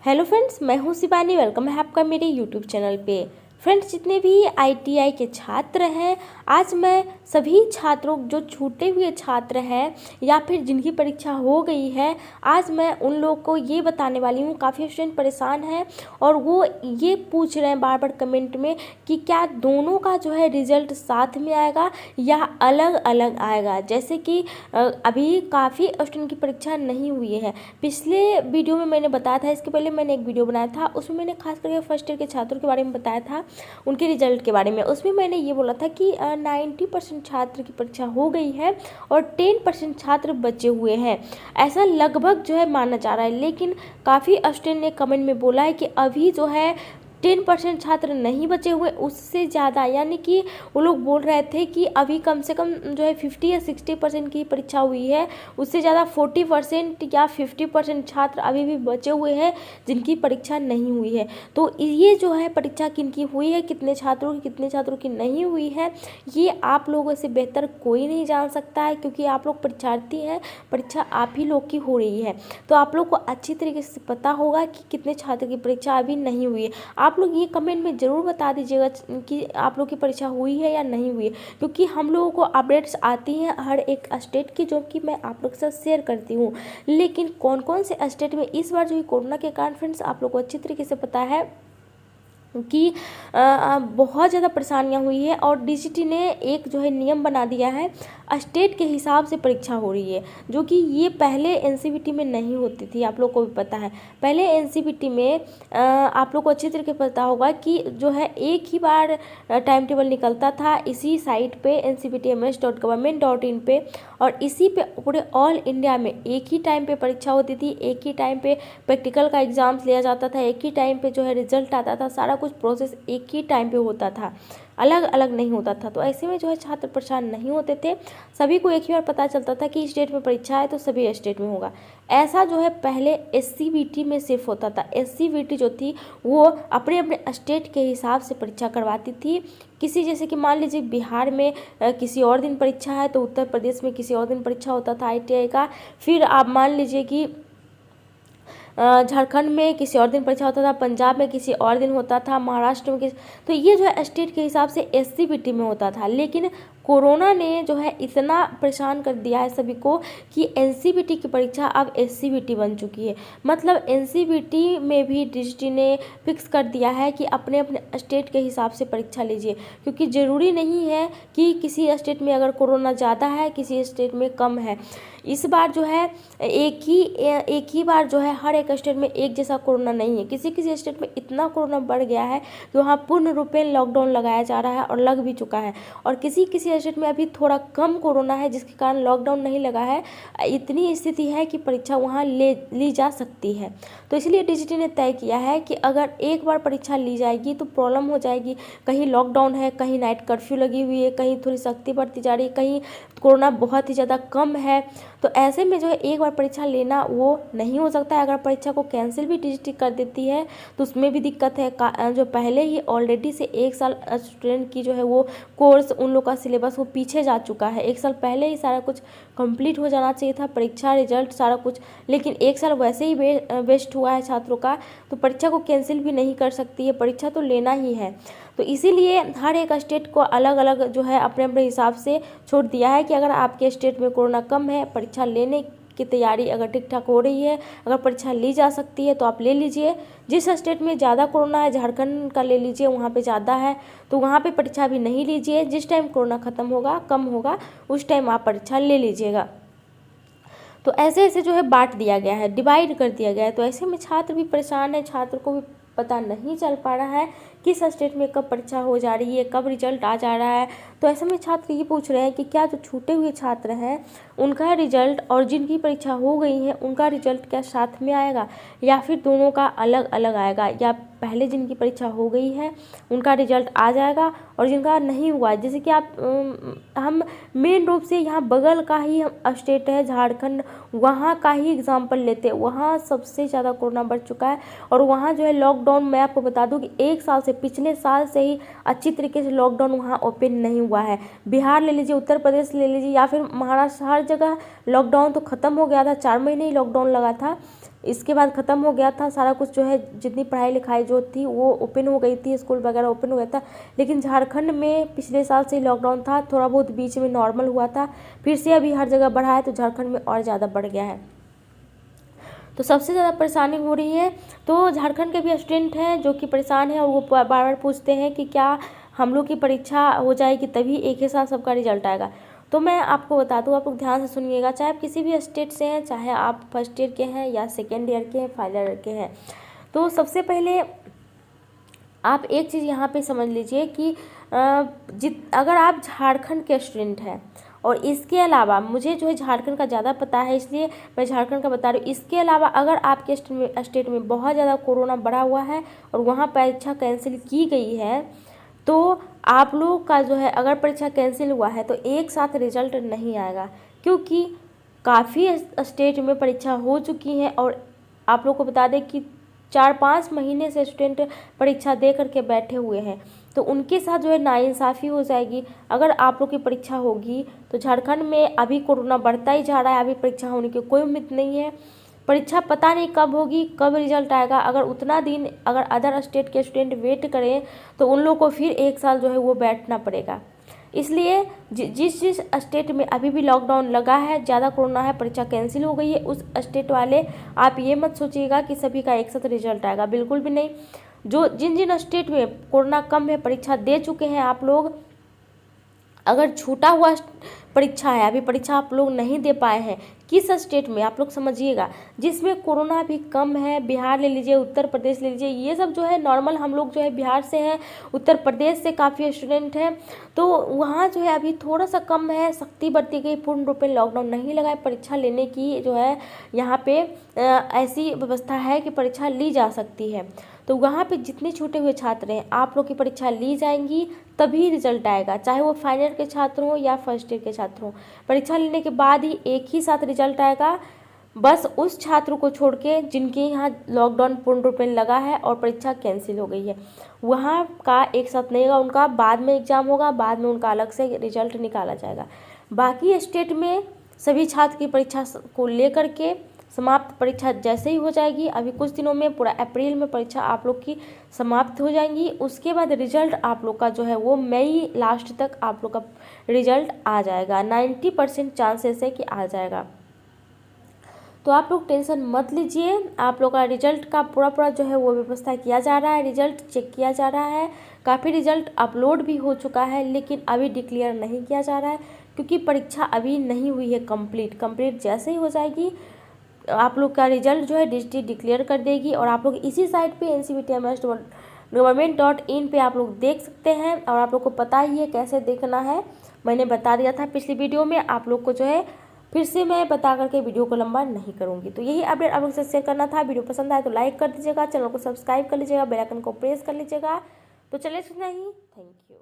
Hello friends, मैं हूं Shivani. Welcome है आपका मेरे यूट्यूब चैनल पे। फ्रेंड्स, जितने भी आईटीआई के छात्र हैं, आज मैं सभी छात्रों जो छूटे हुए छात्र हैं या फिर जिनकी परीक्षा हो गई है, आज मैं उन लोगों को ये बताने वाली हूँ। काफ़ी स्टूडेंट परेशान हैं और वो ये पूछ रहे हैं बार बार कमेंट में कि क्या दोनों का जो है रिजल्ट साथ में आएगा या अलग अलग आएगा। जैसे कि अभी काफ़ी स्टूडेंट की परीक्षा नहीं हुई है। पिछले वीडियो में मैंने बताया था, इसके पहले मैंने एक वीडियो बनाया था, उसमें मैंने खास करके फर्स्ट ईयर के छात्रों के बारे में बताया था, उनके रिजल्ट के बारे में। उसमें मैंने ये बोला था कि 90% छात्र की परीक्षा हो गई है और 10% छात्र बचे हुए हैं, ऐसा लगभग जो है माना जा रहा है। लेकिन काफ़ी स्टूडेंट ने कमेंट में बोला है कि अभी जो है 10% छात्र नहीं बचे हुए, उससे ज़्यादा, यानी कि वो लोग बोल रहे थे कि अभी कम से कम जो है 50 या 60% की परीक्षा हुई है, उससे ज़्यादा 40% या 50% छात्र अभी भी बचे हुए हैं जिनकी परीक्षा नहीं हुई है। तो ये जो है परीक्षा किनकी हुई है, कितने छात्रों की नहीं हुई है, ये आप लोगों से बेहतर कोई नहीं जान सकता है, क्योंकि आप लोग परीक्षार्थी हैं, परीक्षा आप ही लोग की हो रही है। तो आप लोग को अच्छी तरीके से पता होगा कि कितने छात्र की परीक्षा अभी नहीं हुई है। आप लोग ये कमेंट में ज़रूर बता दीजिएगा कि आप लोग की परीक्षा हुई है या नहीं हुई है, क्योंकि हम लोगों को अपडेट्स आती हैं हर एक स्टेट की, जो कि मैं आप लोग के साथ शेयर करती हूँ। लेकिन कौन कौन से स्टेट में इस बार जो है कोरोना के कारण, फ्रेंड्स, आप लोग को अच्छी तरीके से पता है कि बहुत ज़्यादा परेशानियां हुई है। और डीजीटी ने एक जो है नियम बना दिया है, स्टेट के हिसाब से परीक्षा हो रही है, जो कि ये पहले एनसीईआरटी में नहीं होती थी। आप लोग को भी पता है, पहले एनसीईआरटी में आप लोग को अच्छी तरीके से पता होगा कि जो है एक ही बार टाइम टेबल निकलता था इसी साइट पे ncptms.government.in पे, और इसी पे पूरे ऑल इंडिया में एक ही टाइम पे परीक्षा होती थी, एक ही टाइम पे प्रैक्टिकल का एग्ज़ाम्स लिया जाता था, एक ही टाइम पे जो है रिजल्ट आता था, सारा कुछ प्रोसेस एक ही टाइम पे होता था, अलग अलग नहीं होता था। तो ऐसे में जो है छात्र परेशान नहीं होते थे, सभी को एक ही बार पता चलता था कि स्टेट में परीक्षा है तो सभी स्टेट में होगा। ऐसा जो है पहले एससीबीटी में सिर्फ होता था। एससीबीटी जो थी वो अपने अपने स्टेट के हिसाब से परीक्षा करवाती थी। किसी, जैसे कि मान लीजिए बिहार में किसी और दिन परीक्षा है तो उत्तर प्रदेश में किसी और दिन परीक्षा होता था आईटीआई का। फिर आप मान लीजिए कि झारखंड में किसी और दिन परीक्षा होता था, पंजाब में किसी और दिन होता था, महाराष्ट्र में किसी, तो ये जो है स्टेट के हिसाब से एससीबीटी में होता था। लेकिन कोरोना ने जो है इतना परेशान कर दिया है सभी को कि एनसीईआरटी की परीक्षा अब एससीबीटी बन चुकी है। मतलब एनसीईआरटी में भी डीजीटी ने फिक्स कर दिया है कि अपने अपने स्टेट के हिसाब से परीक्षा लीजिए, क्योंकि ज़रूरी नहीं है कि किसी स्टेट में अगर कोरोना ज़्यादा है, किसी स्टेट में कम है। इस बार जो है एक ही बार जो है हर एक स्टेट में एक जैसा कोरोना नहीं है। किसी किसी स्टेट में इतना कोरोना बढ़ गया है कि वहाँ पूर्ण रूपेण लॉकडाउन लगाया जा रहा है और लग भी चुका है, और किसी किसी स्टेट में अभी थोड़ा कम कोरोना है जिसके कारण लॉकडाउन नहीं लगा है। इतनी स्थिति है कि परीक्षा वहाँ ली जा सकती है। तो इसलिए डीजीटी ने तय किया है कि अगर एक बार परीक्षा ली जाएगी तो प्रॉब्लम हो जाएगी। कहीं लॉकडाउन है, कहीं नाइट कर्फ्यू लगी हुई है, कहीं थोड़ी सख्ती बढ़ती जा रही है, कहीं कोरोना बहुत ही ज़्यादा कम है। तो ऐसे में जो है एक बार परीक्षा लेना वो नहीं हो सकता है। अगर परीक्षा को कैंसिल भी डीजीटी कर देती है तो उसमें भी दिक्कत है। जो पहले ही ऑलरेडी से एक साल स्टूडेंट की जो है वो कोर्स, उन लोग का सिलेबस वो पीछे जा चुका है। एक साल पहले ही सारा कुछ कंप्लीट हो जाना चाहिए था, परीक्षा, रिजल्ट, सारा कुछ। लेकिन एक साल वैसे ही वेस्ट हुआ है छात्रों का, तो परीक्षा को कैंसिल भी नहीं कर सकती है, परीक्षा तो लेना ही है। तो इसीलिए हर एक स्टेट को अलग अलग जो है अपने अपने हिसाब से छोड़ दिया है कि अगर आपके स्टेट में कोरोना कम है, परीक्षा लेने की तैयारी अगर ठीक ठाक हो रही है, अगर परीक्षा ली जा सकती है तो आप ले लीजिए। जिस स्टेट में ज़्यादा कोरोना है, झारखंड का ले लीजिए, वहाँ पे ज़्यादा है तो वहाँ पे परीक्षा भी नहीं लीजिए। जिस टाइम कोरोना ख़त्म होगा, कम होगा, उस टाइम आप परीक्षा ले लीजिएगा। तो ऐसे ऐसे जो है बांट दिया गया है, डिवाइड कर दिया गया है। तो ऐसे में छात्र भी परेशान है, छात्र को भी पता नहीं चल पा रहा है किस स्टेट में कब परीक्षा हो जा रही है, कब रिजल्ट आ जा रहा है। तो ऐसे में छात्र ये पूछ रहे हैं कि क्या जो छूटे हुए छात्र हैं उनका रिजल्ट और जिनकी परीक्षा हो गई है उनका रिजल्ट क्या साथ में आएगा, या फिर दोनों का अलग अलग आएगा, या पहले जिनकी परीक्षा हो गई है उनका रिजल्ट आ जाएगा और जिनका नहीं हुआ है। जैसे कि हम मेन रूप से यहाँ बगल का ही हम स्टेट है झारखंड, वहाँ का ही एग्जाम्पल लेते हैं। वहाँ सबसे ज़्यादा कोरोना बढ़ चुका है और वहाँ जो है लॉकडाउन, मैं आपको बता दूँ कि एक साल से, पिछले साल से ही अच्छी तरीके से लॉकडाउन वहाँ ओपन नहीं हुआ है। बिहार ले लीजिए, उत्तर प्रदेश ले लीजिए, या फिर महाराष्ट्र, हर जगह लॉकडाउन तो ख़त्म हो गया था, 4 महीने ही लॉकडाउन लगा था। इसके बाद ख़त्म हो गया था सारा कुछ, जो है जितनी पढ़ाई लिखाई जो थी वो ओपन हो गई थी, स्कूल वगैरह ओपन हो गया था। लेकिन झारखंड में पिछले साल से लॉकडाउन था, थोड़ा बहुत बीच में नॉर्मल हुआ था, फिर से अभी हर जगह बढ़ा है, तो झारखंड में और ज़्यादा बढ़ गया है। तो सबसे ज़्यादा परेशानी हो रही है। तो झारखंड के भी स्टूडेंट हैं जो कि परेशान हैं, और वो बार बार पूछते हैं कि क्या हम लोग की परीक्षा हो जाएगी तभी एक ही साथ सबका रिजल्ट आएगा। तो मैं आपको बता दूं, आप लोग ध्यान से सुनिएगा, चाहे आप किसी भी स्टेट से हैं, चाहे आप फर्स्ट ईयर के हैं या सेकेंड ईयर के हैं, फाइनल ईयर के हैं। तो सबसे पहले आप एक चीज़ यहाँ पे समझ लीजिए कि अगर आप झारखंड के स्टूडेंट हैं, और इसके अलावा मुझे जो है झारखंड का ज़्यादा पता है इसलिए मैं झारखंड का बता रही हूँ, इसके अलावा अगर आपके स्टेट में बहुत ज़्यादा कोरोना बढ़ा हुआ है और वहाँ परीक्षा कैंसिल की गई है, तो आप लोग का जो है अगर परीक्षा कैंसिल हुआ है तो एक साथ रिजल्ट नहीं आएगा, क्योंकि काफ़ी स्टेट में परीक्षा हो चुकी है। और आप लोग को बता दें कि 4-5 महीने से स्टूडेंट परीक्षा दे करके बैठे हुए हैं, तो उनके साथ जो है नाइंसाफ़ी हो जाएगी। अगर आप लोग की परीक्षा होगी तो झारखंड में अभी कोरोना बढ़ता ही जा रहा है, अभी परीक्षा होने की कोई उम्मीद नहीं है। परीक्षा पता नहीं कब होगी, कब रिजल्ट आएगा। अगर उतना दिन अगर अदर स्टेट के स्टूडेंट वेट करें तो उन लोगों को फिर एक साल जो है वो बैठना पड़ेगा। इसलिए जिस जिस स्टेट में अभी भी लॉकडाउन लगा है, ज़्यादा कोरोना है, परीक्षा कैंसिल हो गई है, उस स्टेट वाले आप ये मत सोचिएगा कि सभी का एक साथ रिजल्ट आएगा, बिल्कुल भी नहीं। जो जिन जिन स्टेट में कोरोना कम है, परीक्षा दे चुके हैं आप लोग, अगर छूटा हुआ परीक्षा है, अभी परीक्षा आप लोग नहीं दे पाए हैं, किस स्टेट में आप लोग समझिएगा, जिसमें कोरोना भी कम है, बिहार ले लीजिए, उत्तर प्रदेश ले लीजिए, ये सब जो है नॉर्मल, हम लोग जो है बिहार से हैं, उत्तर प्रदेश से काफ़ी स्टूडेंट हैं, तो वहाँ जो है अभी थोड़ा सा कम है, सख्ती बरती गई, पूर्ण रूप में लॉकडाउन नहीं लगा है, परीक्षा लेने की जो है यहाँ पे ऐसी व्यवस्था है कि परीक्षा ली जा सकती है। तो वहाँ पे जितने छूटे हुए छात्र हैं, आप लोग की परीक्षा ली जाएंगी, तभी रिजल्ट आएगा, चाहे वो फाइनल ईयर के छात्र हों या फर्स्ट ईयर के छात्र हों। परीक्षा लेने के बाद ही एक ही साथ रिजल्ट आएगा, बस उस छात्र को छोड़ के जिनके यहाँ लॉकडाउन पूर्ण रूप में लगा है और परीक्षा कैंसिल हो गई है, वहाँ का एक साथ नहीं होगा, उनका बाद में एग्ज़ाम होगा, बाद में उनका अलग से रिजल्ट निकाला जाएगा। बाकी स्टेट में सभी छात्र की परीक्षा को लेकर के समाप्त, परीक्षा जैसे ही हो जाएगी, अभी कुछ दिनों में पूरा अप्रैल में परीक्षा आप लोग की समाप्त हो जाएंगी। उसके बाद रिजल्ट आप लोग का जो है वो मई लास्ट तक आप लोग का रिजल्ट आ जाएगा, 90% चांसेस है कि आ जाएगा। तो आप लोग टेंशन मत लीजिए, आप लोग का रिजल्ट का पूरा जो है वो व्यवस्था किया जा रहा है, रिजल्ट चेक किया जा रहा है, काफ़ी रिजल्ट अपलोड भी हो चुका है, लेकिन अभी डिक्लेयर नहीं किया जा रहा है क्योंकि परीक्षा अभी नहीं हुई है कंप्लीट जैसे ही हो जाएगी आप लोग का रिजल्ट जो है डिस्ट्री डिक्लेयर कर देगी। और आप लोग इसी साइट पे ncbtms.government.in पे आप लोग देख सकते हैं, और आप लोग को पता ही है कैसे देखना है, मैंने बता दिया था पिछली वीडियो में, आप लोग को जो है फिर से मैं बता करके वीडियो को लंबा नहीं करूँगी। तो यही अपडेट आप लोग से शेयर करना था। वीडियो पसंद आए तो लाइक कर दीजिएगा, चैनल को सब्सक्राइब कर लीजिएगा, बेल आइकन को प्रेस कर लीजिएगा। तो चलिए इतना ही, थैंक यू।